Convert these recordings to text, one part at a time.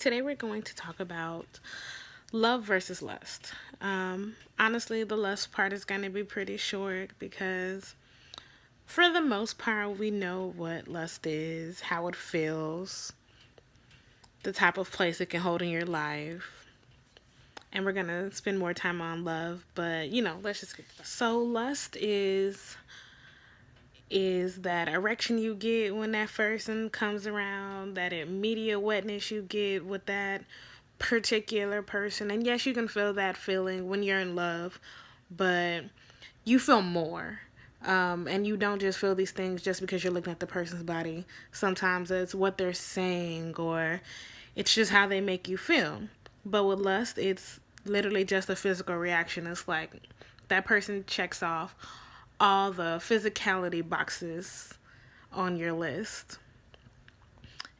Today we're going to talk about love versus lust. Honestly, the lust part is going to be pretty short because, for the most part, we know what lust is, how it feels, the type of place it can hold in your life. And we're going to spend more time on love, but let's just get started. So, lust is that erection you get when that person comes around, that immediate wetness you get with that particular person. And yes, you can feel that feeling when you're in love, but you feel more. And you don't just feel these things just because you're looking at the person's body. Sometimes it's what they're saying or it's just how they make you feel. But with lust, it's literally just a physical reaction. It's like that person checks off all the physicality boxes on your list.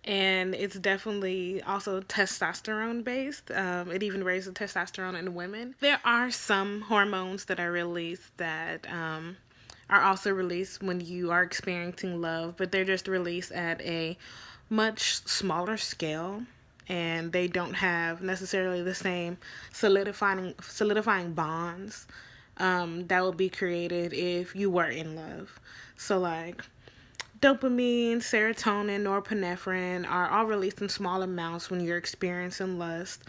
And it's definitely also testosterone based. It even raises testosterone in women. There are some hormones that are released that are also released when you are experiencing love, but they're just released at a much smaller scale, and they don't have necessarily the same solidifying bonds that would be created if you were in love. So like dopamine, serotonin, norepinephrine are all released in small amounts when you're experiencing lust.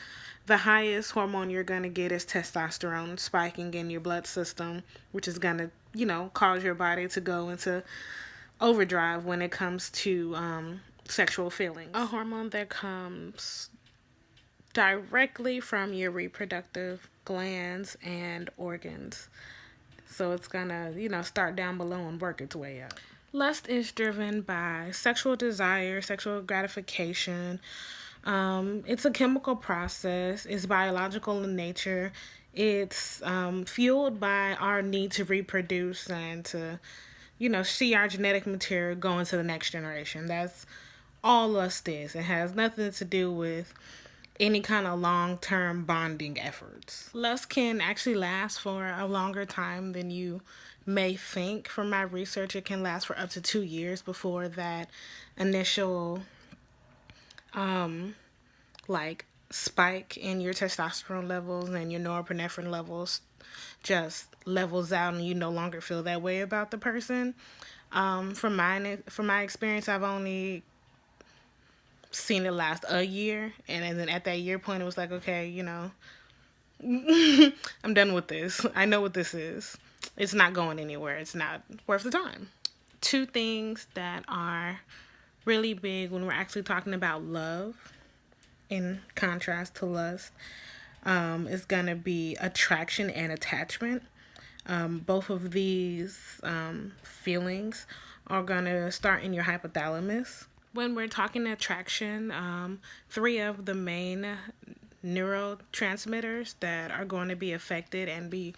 The highest hormone you're going to get is testosterone spiking in your blood system, which is going to, cause your body to go into overdrive when it comes to sexual feelings. A hormone that comes directly from your reproductive glands and organs. So it's going to, start down below and work its way up. Lust is driven by sexual desire, sexual gratification. It's a chemical process. It's biological in nature. It's fueled by our need to reproduce and to, see our genetic material go into the next generation. That's all lust is. It has nothing to do with any kind of long-term bonding efforts. Lust can actually last for a longer time than you may think. From my research, it can last for up to 2 years before that initial spike in your testosterone levels and your norepinephrine levels just levels out and you no longer feel that way about the person. From my experience, I've only seen it last a year, and then at that year point it was like, okay, I'm done with this. I know what this is. It's not going anywhere. It's not worth the time. Two things that are really big when we're actually talking about love in contrast to lust is gonna be attraction and attachment. Both of these feelings are gonna start in your hypothalamus. When we're talking attraction, three of the main neurotransmitters that are going to be affected and be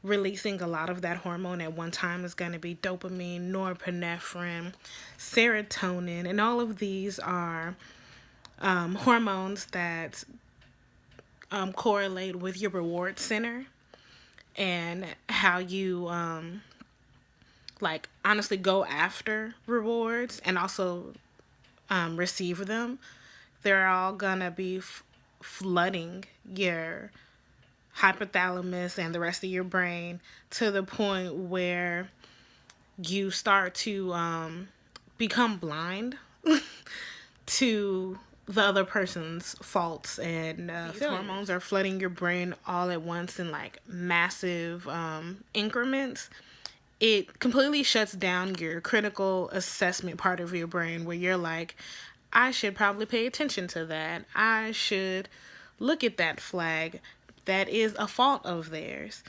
releasing a lot of that hormone at one time is going to be dopamine, norepinephrine, serotonin, and all of these are hormones that correlate with your reward center and how you honestly go after rewards and also receive them. They're all gonna be flooding your hypothalamus and the rest of your brain to the point where you start to become blind to the other person's faults, and these hormones are flooding your brain all at once in like massive increments. It completely shuts down your critical assessment part of your brain where you're like, I should probably pay attention to that. I should look at that flag. That is a fault of theirs.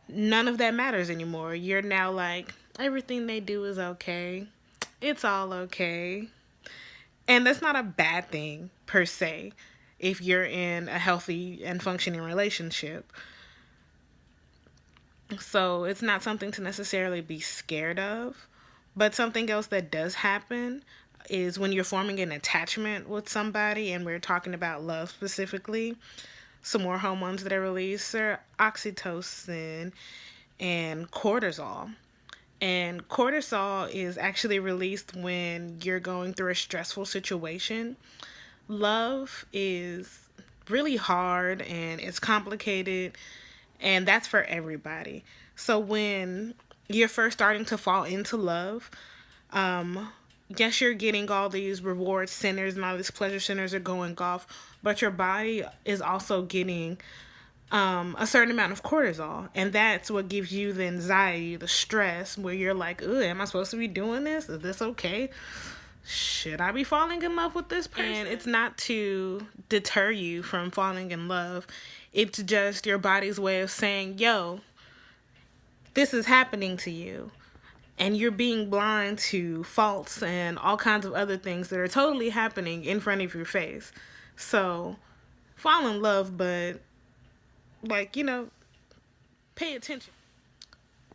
None of that matters anymore. You're now like, everything they do is okay. It's all okay. And that's not a bad thing per se if you're in a healthy and functioning relationship. So it's not something to necessarily be scared of. But something else that does happen is when you're forming an attachment with somebody, and we're talking about love specifically, some more hormones that are released are oxytocin and cortisol. And cortisol is actually released when you're going through a stressful situation. love is really hard and it's complicated, and that's for everybody. So when you're first starting to fall into love, yes, you're getting all these reward centers and all these pleasure centers are going off, but your body is also getting a certain amount of cortisol, and that's what gives you the anxiety, the stress, where you're like, "Ugh, am I supposed to be doing this? Is this okay? Should I be falling in love with this person?" And it's not to deter you from falling in love. It's just your body's way of saying, "Yo, this is happening to you." And you're being blind to faults and all kinds of other things that are totally happening in front of your face. So, fall in love, but, like, pay attention.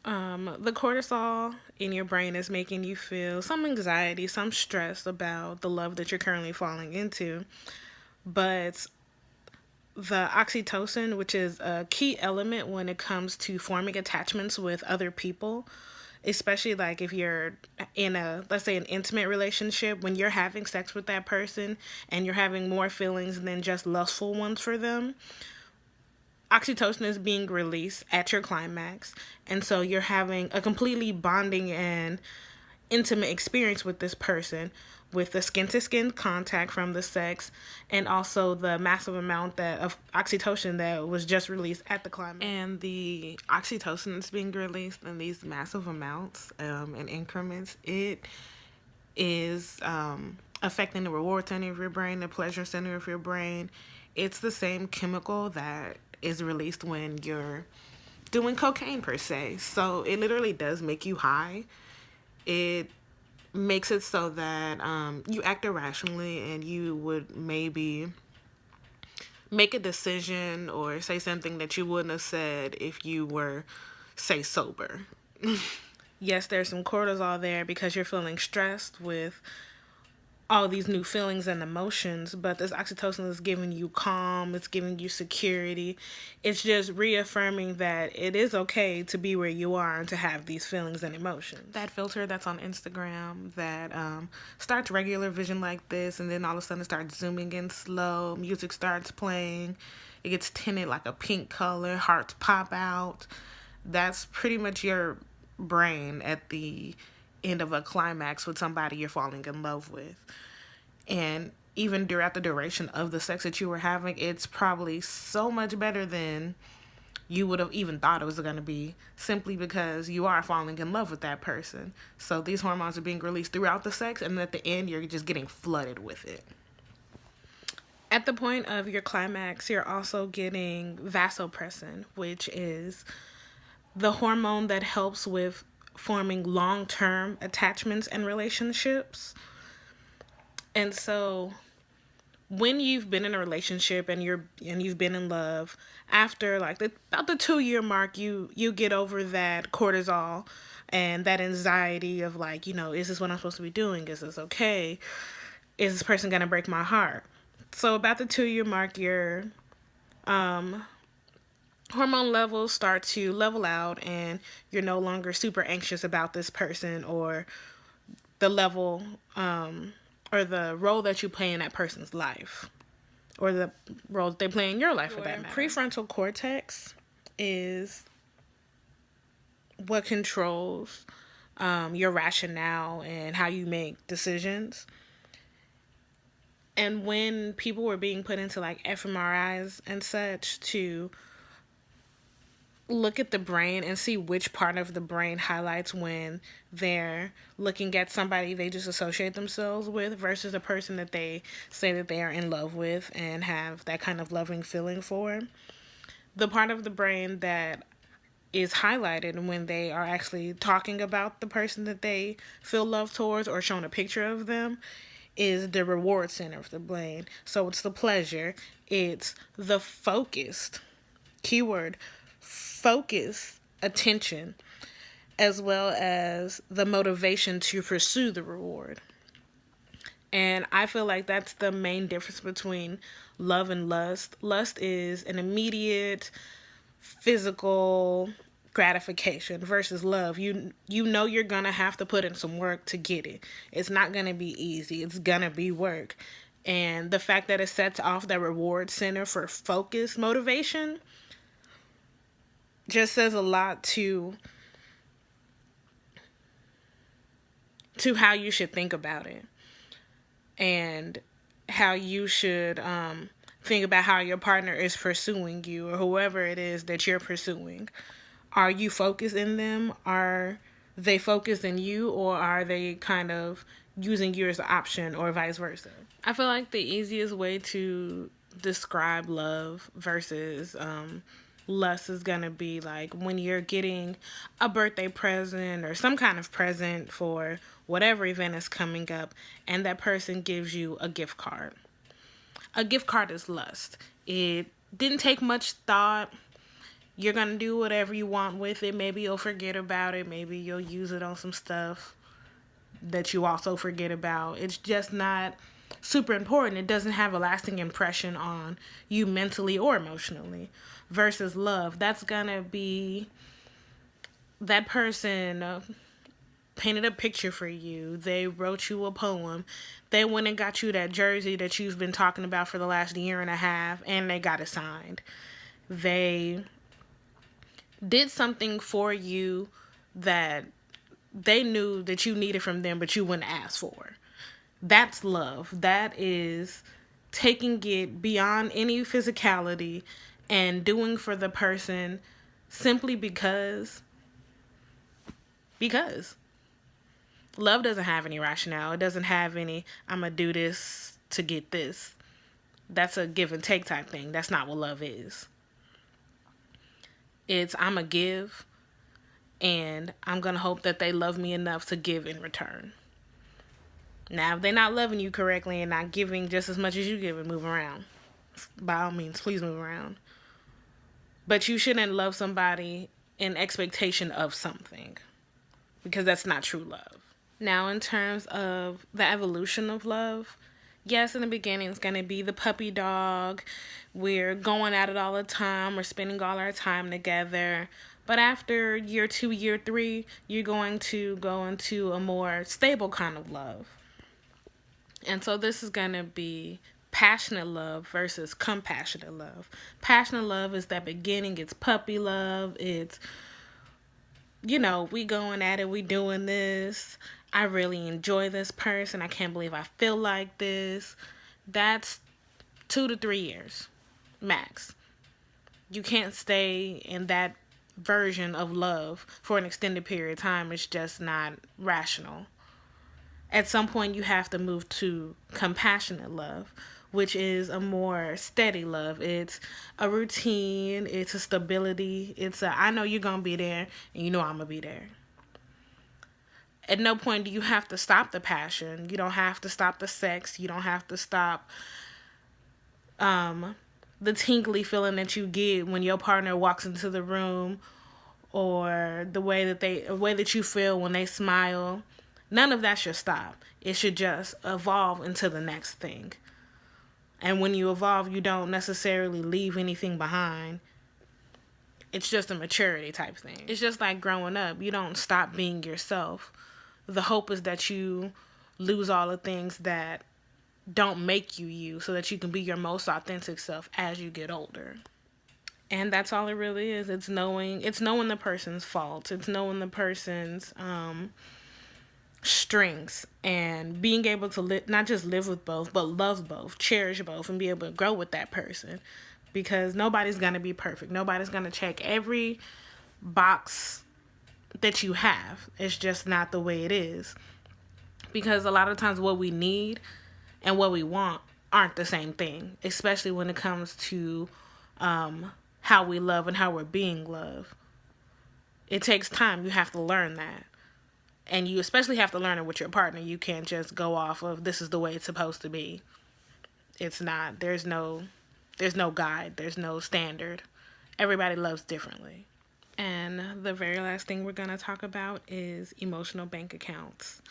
The cortisol in your brain is making you feel some anxiety, some stress about the love that you're currently falling into. But the oxytocin, which is a key element when it comes to forming attachments with other people, especially like if you're in a, let's say, an intimate relationship, when you're having sex with that person and you're having more feelings than just lustful ones for them, oxytocin is being released at your climax, and so you're having a completely bonding and intimate experience with this person, with the skin to skin contact from the sex, and also the massive amount of oxytocin that was just released at the climax. And the oxytocin that's being released in these massive amounts in increments, it is affecting the reward center of your brain, the pleasure center of your brain. It's the same chemical that is released when you're doing cocaine, per se. So it literally does make you high. It makes it so that you act irrationally, and you would maybe make a decision or say something that you wouldn't have said if you were, say, sober. Yes, there's some cortisol there because you're feeling stressed with all these new feelings and emotions, but this oxytocin is giving you calm, it's giving you security. It's just reaffirming that it is okay to be where you are and to have these feelings and emotions. That filter that's on Instagram that starts regular vision like this, and then all of a sudden it starts zooming in slow, music starts playing, it gets tinted like a pink color, hearts pop out. That's pretty much your brain at the end of a climax with somebody you're falling in love with. And even throughout the duration of the sex that you were having, it's probably so much better than you would have even thought it was going to be, simply because you are falling in love with that person. So these hormones are being released throughout the sex, and at the end you're just getting flooded with it. At the point of your climax, you're also getting vasopressin, which is the hormone that helps with forming long-term attachments and relationships. And so when you've been in a relationship and you've been in love, after like about the 2-year mark, you get over that cortisol and that anxiety of like, is this what I'm supposed to be doing? Is this okay? Is this person gonna break my heart? So about the 2-year mark, your hormone levels start to level out, and you're no longer super anxious about this person or the level or the role that you play in that person's life, or the role that they play in your life for that matter. Prefrontal cortex is what controls your rationale and how you make decisions. And when people were being put into like fMRIs and such to look at the brain and see which part of the brain highlights when they're looking at somebody they just associate themselves with versus a person that they say that they are in love with and have that kind of loving feeling for. The part of the brain that is highlighted when they are actually talking about the person that they feel love towards or showing a picture of them is the reward center of the brain. So it's the pleasure, it's the focused, keyword, focus, attention, as well as the motivation to pursue the reward. And I feel like that's the main difference between love and lust. Lust is an immediate physical gratification versus love. You know you're gonna have to put in some work to get it. It's not gonna be easy. It's gonna be work. And the fact that it sets off the reward center for focused motivation just says a lot to how you should think about it, and how you should think about how your partner is pursuing you, or whoever it is that you're pursuing. Are you focused in them? Are they focused in you, or are they kind of using you as an option, or vice versa? I feel like the easiest way to describe love versus lust is gonna be like when you're getting a birthday present or some kind of present for whatever event is coming up, and that person gives you a gift card. A gift card is lust. It didn't take much thought. You're gonna do whatever you want with it. Maybe you'll forget about it. Maybe you'll use it on some stuff that you also forget about. It's just not super important. It doesn't have a lasting impression on you mentally or emotionally. Versus love, that's gonna be that person painted a picture for you. They wrote you a poem. They went and got you that jersey that you've been talking about for the last year and a half, and they got it signed. They did something for you that they knew that you needed from them, but you wouldn't ask for. That's love. That is taking it beyond any physicality and doing for the person simply because love doesn't have any rationale. It doesn't have any, I'm going to do this to get this. That's a give and take type thing. That's not what love is. It's, I'm going to give, and I'm going to hope that they love me enough to give in return. Now, if they're not loving you correctly and not giving just as much as you give, move around. By all means, please move around. But you shouldn't love somebody in expectation of something, because that's not true love. Now, in terms of the evolution of love, yes, in the beginning, it's going to be the puppy dog. We're going at it all the time. We're spending all our time together. But after year 2, year 3, you're going to go into a more stable kind of love. And so this is going to be passionate love versus compassionate love. Passionate love is that beginning. It's puppy love. It's, we going at it. We doing this. I really enjoy this person. I can't believe I feel like this. That's 2 to 3 years, max. You can't stay in that version of love for an extended period of time. It's just not rational. At some point, you have to move to compassionate love, which is a more steady love. It's a routine. It's a stability. It's I know you're going to be there, and you know I'm going to be there. At no point do you have to stop the passion. You don't have to stop the sex. You don't have to stop the tingly feeling that you get when your partner walks into the room, or the way that you feel when they smile. None of that should stop. It should just evolve into the next thing. And when you evolve, you don't necessarily leave anything behind. It's just a maturity type thing. It's just like growing up. You don't stop being yourself. The hope is that you lose all the things that don't make you, so that you can be your most authentic self as you get older. And that's all it really is. It's knowing the person's faults. It's knowing the person's strengths, and being able to not just live with both, but love both, cherish both, and be able to grow with that person. Because nobody's going to be perfect. Nobody's going to check every box that you have. It's just not the way it is. Because a lot of times what we need and what we want aren't the same thing. Especially when it comes to how we love and how we're being loved. It takes time. You have to learn that. And you especially have to learn it with your partner. You can't just go off of this is the way it's supposed to be. It's not. There's no guide. There's no standard. Everybody loves differently. And the very last thing we're going to talk about is emotional bank accounts.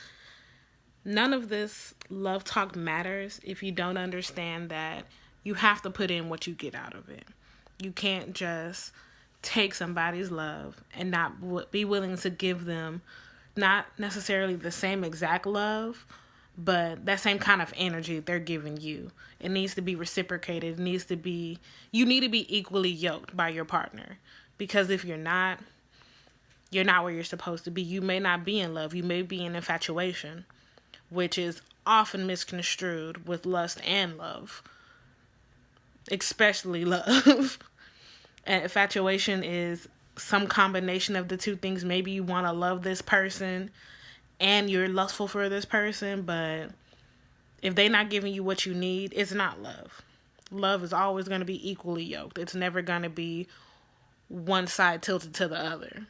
None of this love talk matters if you don't understand that you have to put in what you get out of it. You can't just take somebody's love and not be willing to give them not necessarily the same exact love, but that same kind of energy they're giving you, it needs to be reciprocated. It needs to be, you need to be equally yoked by your partner, because if you're not where you're supposed to be. You may not be in love. You may be in infatuation, which is often misconstrued with lust and love, especially love. And infatuation is some combination of the two things. Maybe you want to love this person and you're lustful for this person, but if they're not giving you what you need, it's not love. Love is always going to be equally yoked. It's never going to be one side tilted to the other.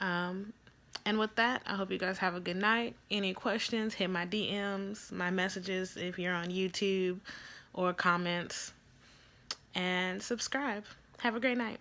And with that, I hope you guys have a good night. Any questions, hit my DMs, my messages if you're on YouTube, or comments. And subscribe. Have a great night.